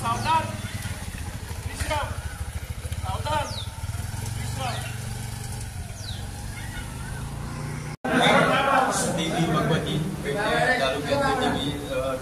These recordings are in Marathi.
सावधान विश्राम सावधान विश्राम। देवी भगवती तालुक्यातली देवी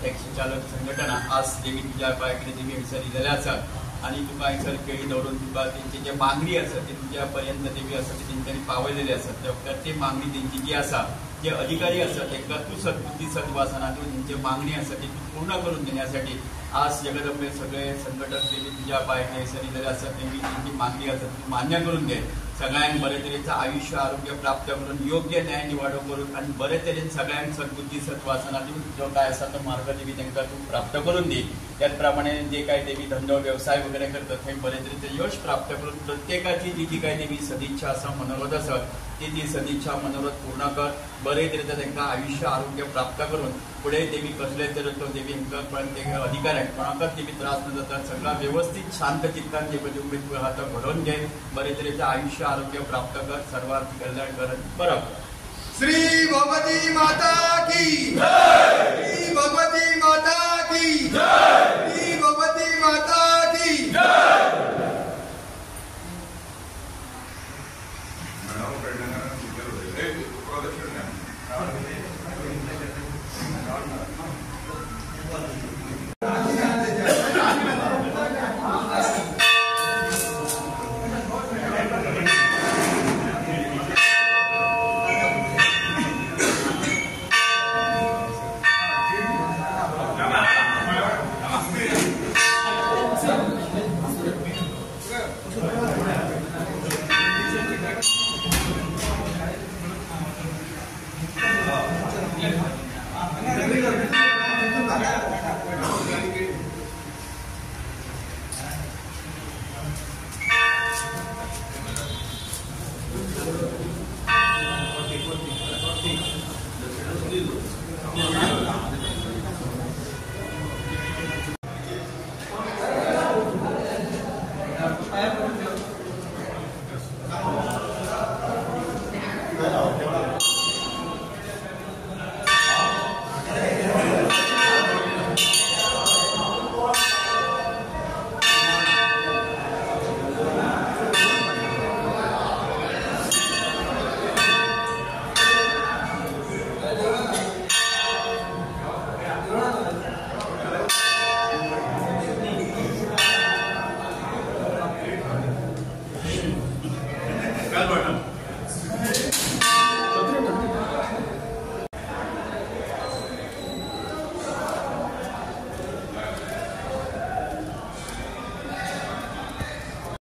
टॅक्सी चालक संघटना आज देवी तुझ्या पायाकडे देवी हंसर दिलेल्या असतात आणि तुका हंसर केळी दवरून तुका त्यांची जे मागणी आसा ती तुझ्या पर्यंत देवी आसा ती तेंच्यांनी पावयलेली आसा। त्या प्रत्येक मागणी तेंची जी आसा जे अधिकारी असतात तांकां तूं सद्बुद्धी सद्वासनातून तेंची मागणी आसा ती पूर्ण करून देण्यासाठी आज जगदंबे सगळे संघटक देवी तुझ्या पायाकडे हंसर दिलेले असतात। तेंची मागणी आसा ती मान्य करून घे। सगळ्यांक बरे तरेचं आयुष्य आरोग्य प्राप्त करून योग्य न्याय निवाडो करून आणि बरे तरेन सगळ्यांक सद्बुद्धी सत्वासनातून जो काय असा तो मार्ग देवी तांकां तूं प्राप्त करून दी। त्याच प्रमाणे जे काय देवी धंदो व्यवसाय वगैरे करतात थंय बरे तरेचं यश प्राप्त करून प्रत्येकाची जी काय देवी सदिच्छा आसा मनोरथ आसत ती सदिच्छा मनोरथ पूर्ण कर। बरे तरेचं तांकां आयुष्य आरोग्य प्राप्त करून पुढे देवी कसले तरेन तो देवी हांकां अधिकाऱ्यांक कोणाकच देवी त्रास न जाता सगळा व्यवस्थित शांत चित्तान देवी हात घडोवन घे। बरे तरेचं आयुष्य आरोग्य प्राप्त कर। सर्वांत कल्याण कर। बरं श्री भगवती माता की जय। श्री भगवती माता की जय। श्री भगवती माता की जय।